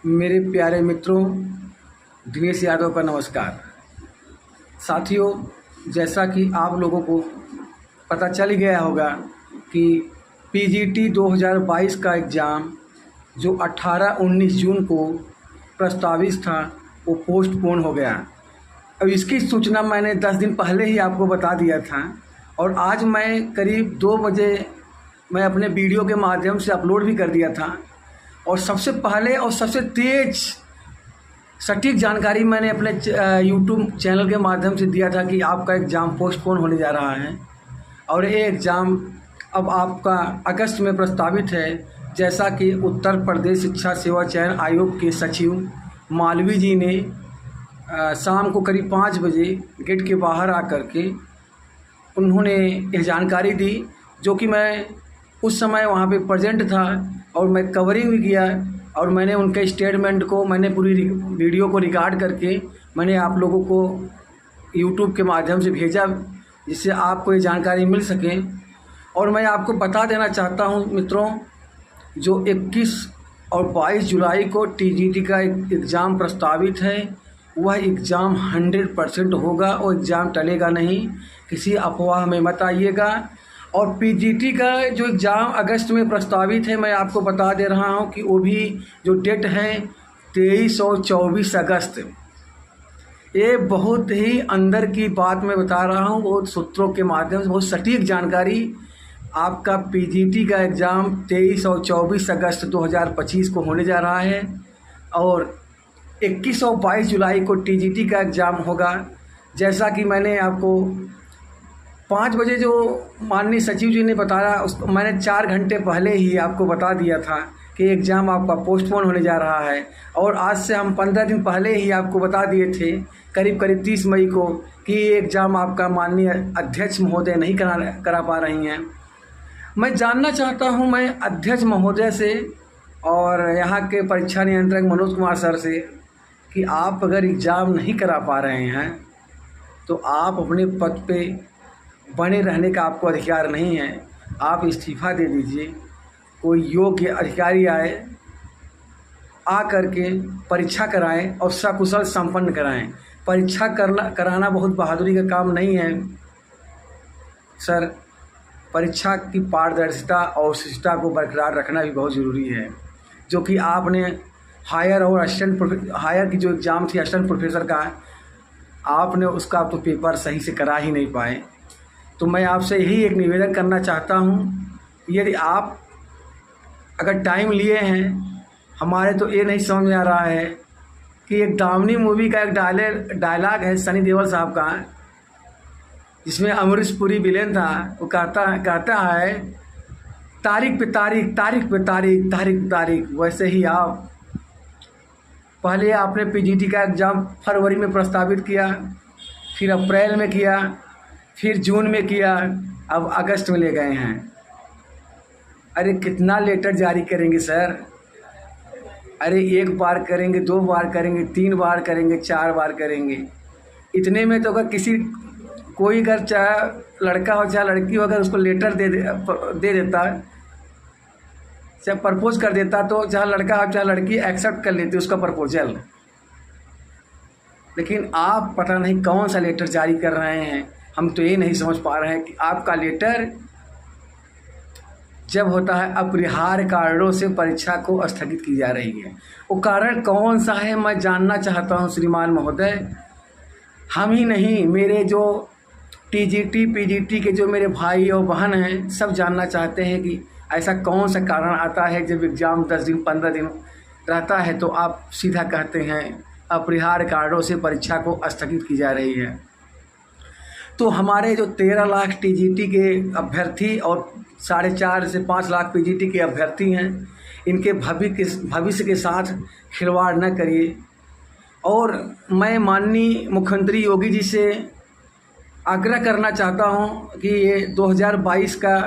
मेरे प्यारे मित्रों, दिनेश यादव का नमस्कार। साथियों, जैसा कि आप लोगों को पता चल गया होगा कि पीजीटी 2022 का एग्ज़ाम जो 18-19 जून को प्रस्तावित था वो पोस्टपोन हो गया। अब इसकी सूचना मैंने 10 दिन पहले ही आपको बता दिया था और आज मैं करीब 2 बजे मैं अपने वीडियो के माध्यम से अपलोड भी कर दिया था और सबसे पहले और सबसे तेज़ सटीक जानकारी मैंने अपने यूट्यूब चैनल के माध्यम से दिया था कि आपका एग्ज़ाम पोस्टपोन होने जा रहा है और ये एग्ज़ाम अब आपका अगस्त में प्रस्तावित है। जैसा कि उत्तर प्रदेश शिक्षा सेवा चयन आयोग के सचिव मालवी जी ने शाम को करीब 5 बजे गेट के बाहर आकर के उन्होंने यह जानकारी दी, जो कि मैं उस समय वहाँ पे प्रेजेंट था और मैं कवरिंग भी किया और मैंने उनके स्टेटमेंट को मैंने पूरी वीडियो को रिकॉर्ड करके मैंने आप लोगों को यूट्यूब के माध्यम से भेजा, जिससे आपको ये जानकारी मिल सके। और मैं आपको बता देना चाहता हूँ मित्रों, जो 21 और 22 जुलाई को टीजीटी का एग्ज़ाम प्रस्तावित है वह एग्ज़ाम 100% होगा और एग्ज़ाम टलेगा नहीं, किसी अफवाह में मत आइएगा। और पीजीटी का जो एग्ज़ाम अगस्त में प्रस्तावित है, मैं आपको बता दे रहा हूं कि वो भी जो डेट है 23 और 24 अगस्त। ये बहुत ही अंदर की बात मैं बता रहा हूं, बहुत सूत्रों के माध्यम से बहुत सटीक जानकारी। आपका पीजीटी का एग्ज़ाम 23 और 24 अगस्त 2025 को होने जा रहा है और 21 और 22 जुलाई को टीजीटी का एग्ज़ाम होगा। जैसा कि मैंने आपको 5 बजे जो माननीय सचिव जी ने बताया, उसको मैंने 4 घंटे पहले ही आपको बता दिया था कि एग्ज़ाम आपका पोस्टपोन होने जा रहा है। और आज से हम 15 दिन पहले ही आपको बता दिए थे करीब 30 मई को कि ये एग्ज़ाम आपका माननीय अध्यक्ष महोदय नहीं करा पा रही हैं। मैं जानना चाहता हूं मैं अध्यक्ष महोदय से और यहाँ के परीक्षा नियंत्रक मनोज कुमार सर से कि आप अगर एग्ज़ाम नहीं करा पा रहे हैं तो आप अपने पद पे बने रहने का आपको अधिकार नहीं है, आप इस्तीफ़ा दे दीजिए। कोई योग्य अधिकारी आए, आ करके परीक्षा कराएं और सकुशल संपन्न कराएं। परीक्षा कराना बहुत बहादुरी का काम नहीं है सर। परीक्षा की पारदर्शिता और शिष्टता को बरकरार रखना भी बहुत ज़रूरी है, जो कि आपने हायर और असिस्टेंट हायर की जो एग्ज़ाम थी असिस्टेंट प्रोफेसर का, आपने उसका तो पेपर सही से करा ही नहीं पाए। तो मैं आपसे यही एक निवेदन करना चाहता हूँ, यदि आप अगर टाइम लिए हैं, हमारे तो ये नहीं समझ में आ रहा है कि एक दामिनी मूवी का एक डायलॉग है सनी देओल साहब का, जिसमें अमरीश पुरी विलेन था। वो कहता है तारीख पे तारीख, तारीख पे तारीख, तारीख पे तारीख। वैसे ही आप पहले आपने पीजीटी का एग्ज़ाम फरवरी में प्रस्तावित किया, फिर अप्रैल में किया, फिर जून में किया, अब अगस्त में ले गए हैं। अरे कितना लेटर जारी करेंगे सर? अरे 1 बार करेंगे, 2 बार करेंगे, 3 बार करेंगे, 4 बार करेंगे। इतने में तो अगर कोई अगर चाहे लड़का हो चाहे लड़की हो, अगर उसको लेटर दे देता, चाहे प्रपोज कर देता, तो चाहे लड़का हो चाहे लड़की एक्सेप्ट कर लेती उसका प्रपोजल। लेकिन आप पता नहीं कौन सा लेटर जारी कर रहे हैं। हम तो ये नहीं समझ पा रहे हैं कि आपका लेटर जब होता है अपरिहार्य कारणों से परीक्षा को स्थगित की जा रही है, वो कारण कौन सा है मैं जानना चाहता हूं श्रीमान महोदय। हम ही नहीं, मेरे जो टीजीटी पीजीटी के जो मेरे भाई और बहन हैं, सब जानना चाहते हैं कि ऐसा कौन सा कारण आता है जब एग्ज़ाम 10 दिन 15 दिन रहता है तो आप सीधा कहते हैं अपरिहार्य कारणों से परीक्षा को स्थगित की जा रही है। तो हमारे जो 13 लाख टीजीटी के अभ्यर्थी और 4.5 से 5 लाख पीजीटी के अभ्यर्थी हैं, इनके भविष्य के साथ खिलवाड़ न करिए। और मैं माननीय मुख्यमंत्री योगी जी से आग्रह करना चाहता हूं कि ये 2022 का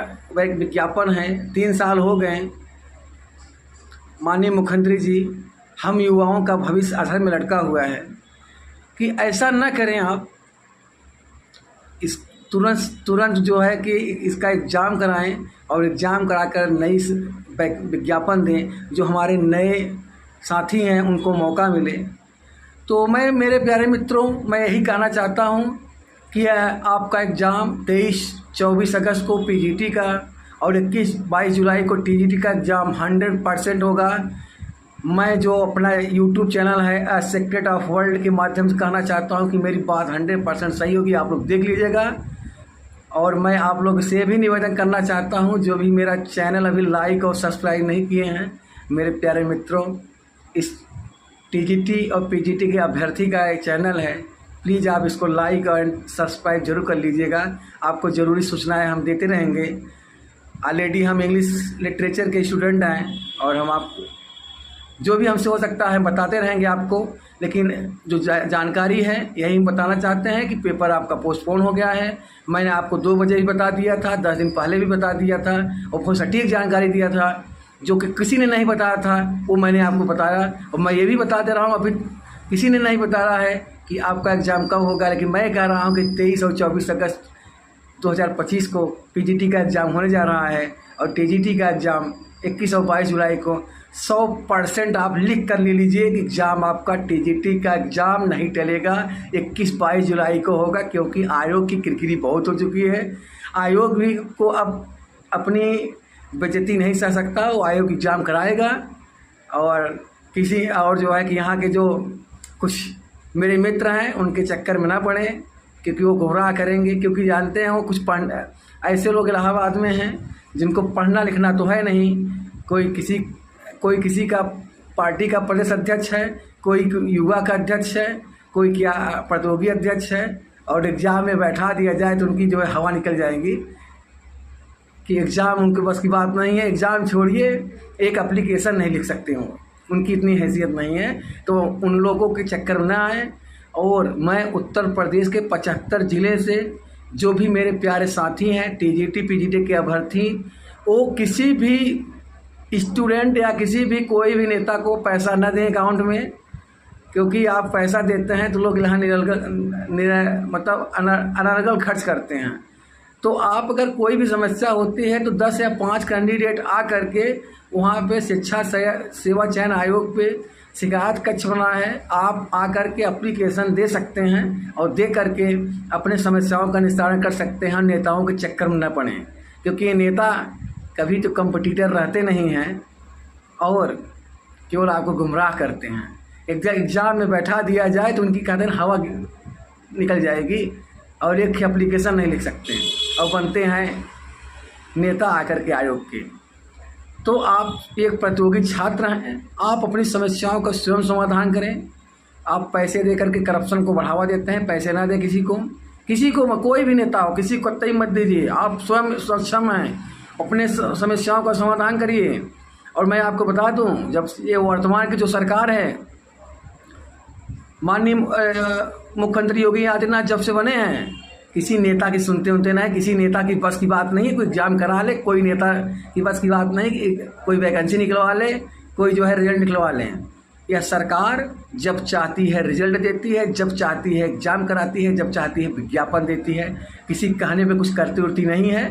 एक विज्ञापन है, 3 साल हो गए। माननीय मुख्यमंत्री जी, हम युवाओं का भविष्य अधर में लटका हुआ है कि ऐसा न करें आप। इस तुरंत जो है कि इसका एग्ज़ाम कराएं और एग्ज़ाम कराकर नई विज्ञापन दें, जो हमारे नए साथी हैं उनको मौका मिले। तो मैं मेरे प्यारे मित्रों, मैं यही कहना चाहता हूँ कि आपका एग्ज़ाम 23-24 अगस्त को पीजीटी का और 21-22 जुलाई को टीजीटी का एग्ज़ाम 100% होगा। मैं जो अपना यूट्यूब चैनल है ए सीक्रेट ऑफ वर्ल्ड के माध्यम से कहना चाहता हूं कि मेरी बात 100% सही होगी, आप लोग देख लीजिएगा। और मैं आप लोग से भी निवेदन करना चाहता हूं, जो भी मेरा चैनल अभी लाइक और सब्सक्राइब नहीं किए हैं, मेरे प्यारे मित्रों, इस टीजीटी और पीजीटी के अभ्यर्थी का एक चैनल है, प्लीज़ आप इसको लाइक और सब्सक्राइब जरूर कर लीजिएगा। आपको ज़रूरी सूचनाएं हम देते रहेंगे। ऑलरेडी हम इंग्लिश लिटरेचर के स्टूडेंट हैं और हम आपको जो भी हमसे हो सकता है बताते रहेंगे आपको। लेकिन जो जानकारी है यही बताना चाहते हैं कि पेपर आपका पोस्टपोन हो गया है। मैंने आपको 2 बजे भी बता दिया था, 10 दिन पहले भी बता दिया था और बहुत सटीक जानकारी दिया था जो कि किसी ने नहीं बताया था, वो मैंने आपको बताया। और मैं ये भी बता दे रहा हूँ, अभी किसी ने नहीं बता रहा है कि आपका एग्ज़ाम कब होगा, लेकिन मैं कह रहा हूँ कि 23 और 24 अगस्त 2025 को पीजीटी का एग्ज़ाम होने जा रहा है और टीजीटी का एग्ज़ाम 21 और 22 जुलाई को। 100% आप लिख कर ले लीजिए कि एग्ज़ाम आपका टीजीटी का एग्ज़ाम नहीं टलेगा, 21-22 जुलाई को होगा, क्योंकि आयोग की किरकिरी बहुत हो चुकी है। आयोग भी को अब अपनी बेइज्जती नहीं सह सकता, वो आयोग एग्ज़ाम कराएगा। और किसी और जो है कि यहाँ के जो कुछ मेरे मित्र हैं उनके चक्कर में ना पड़े, क्योंकि वो गुमराह करेंगे। क्योंकि जानते हैं वो कुछ ऐसे लोग इलाहाबाद में हैं जिनको पढ़ना लिखना तो है नहीं। कोई किसी का पार्टी का प्रदेश अध्यक्ष है, कोई युवा का अध्यक्ष है, कोई क्या प्रतियोगी अध्यक्ष है, और एग्ज़ाम में बैठा दिया जाए तो उनकी जो है हवा निकल जाएगी कि एग्ज़ाम उनके बस की बात नहीं है। एग्ज़ाम छोड़िए, एक एप्लीकेशन नहीं लिख सकते हो, उनकी इतनी हैसियत नहीं है। तो उन लोगों के चक्कर में ना आए। और मैं उत्तर प्रदेश के 75 ज़िले से जो भी मेरे प्यारे साथी हैं टीजीटी पीजीटी के अभ्यर्थी, वो किसी भी स्टूडेंट या किसी भी कोई भी नेता को पैसा न दें अकाउंट में, क्योंकि आप पैसा देते हैं तो लोग यहाँ अनर्गल खर्च करते हैं। तो आप अगर कोई भी समस्या होती है तो 10 या 5 कैंडिडेट आ करके वहाँ पे शिक्षा सेवा चयन आयोग पे शिकायत कक्ष बना है, आप आकर के एप्लीकेशन दे सकते हैं और दे करके अपने समस्याओं का निस्तारण कर सकते हैं। नेताओं के चक्कर में न पड़े, क्योंकि ये नेता कभी तो कंपटीटर रहते नहीं हैं और केवल आपको गुमराह करते हैं। एग्ज़ाम में बैठा दिया जाए तो उनकी कहते हैं हवा निकल जाएगी और एक एप्लीकेशन नहीं लिख सकते और बनते हैं नेता आकर के आयोग के। तो आप एक प्रतियोगी छात्र हैं, आप अपनी समस्याओं का स्वयं समाधान करें। आप पैसे दे करके करप्शन को बढ़ावा देते हैं, पैसे ना दें किसी को कोई भी नेता हो, किसी को कतई मत दीजिए। आप स्वयं सक्षम हैं, अपने समस्याओं का समाधान करिए। और मैं आपको बता दूं, जब ये वर्तमान की जो सरकार है, माननीय मुख्यमंत्री योगी आदित्यनाथ जब से बने हैं, किसी नेता की सुनते ना है। किसी नेता की बस की बात नहीं है कोई एग्जाम करा ले, कोई नेता की बस की बात नहीं कि कोई वैकेंसी निकलवा ले, कोई जो है रिजल्ट निकलवा लें। यह सरकार जब चाहती है रिजल्ट देती है, जब चाहती है एग्जाम कराती है, जब चाहती है विज्ञापन देती है। किसी कहने पे कुछ करती उड़ती नहीं है,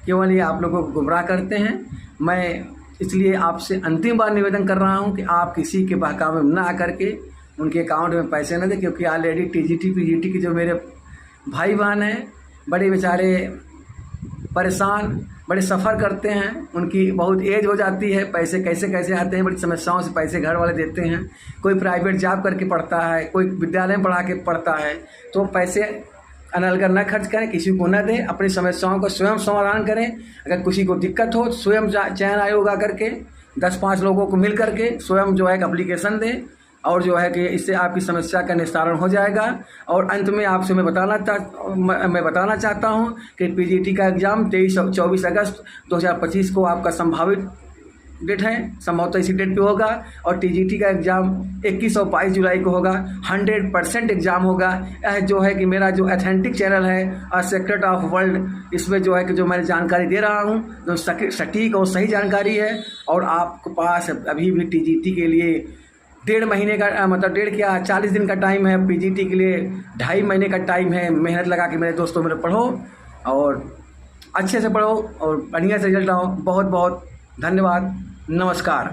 केवल ये आप लोगों को गुमराह करते हैं। मैं इसलिए आपसे अंतिम बार निवेदन कर रहा हूं कि आप किसी के बहकावे में ना आकर के उनके अकाउंट में पैसे न दें, क्योंकि ऑलरेडी टीजीटी पीजीटी के जो मेरे भाई बहन हैं, बड़े बेचारे परेशान, बड़े सफ़र करते हैं, उनकी बहुत एज हो जाती है, पैसे कैसे आते हैं, बड़ी समस्याओं से पैसे घर वाले देते हैं। कोई प्राइवेट जॉब करके पढ़ता है, कोई विद्यालय में पढ़ा के पढ़ता है, तो पैसे अनलगर न खर्च करें, किसी को न दें, अपनी समस्याओं का स्वयं समाधान करें। अगर किसी को दिक्कत हो तो स्वयं चयन आयोग आकर के 10-5 लोगों को मिल करके स्वयं जो है एक एप्लीकेशन दें, और जो है कि इससे आपकी समस्या का निस्तारण हो जाएगा। और अंत में आपसे मैं बताना चाहता हूं कि पीजीटी का एग्ज़ाम 23-24 अगस्त 2025 को आपका संभावित डेट है, संभवतः इसी डेट पे होगा। और टीजीटी का एग्ज़ाम 21 और 22 जुलाई को होगा। 100% एग्ज़ाम होगा। यह जो है कि मेरा जो ऑथेंटिक चैनल है अ सीक्रेट ऑफ वर्ल्ड, इसमें जो है कि जो मैं जानकारी दे रहा हूँ जो सटीक और सही जानकारी है। और आपके पास अभी भी टीजीटी के लिए 1.5 महीने का मतलब 40 दिन का टाइम है, पीजीटी के लिए 2.5 महीने का टाइम है। मेहनत लगा के मेरे दोस्तों मेरे पढ़ो और अच्छे से पढ़ो और बढ़िया से रिजल्ट आओ। बहुत बहुत धन्यवाद, नमस्कार।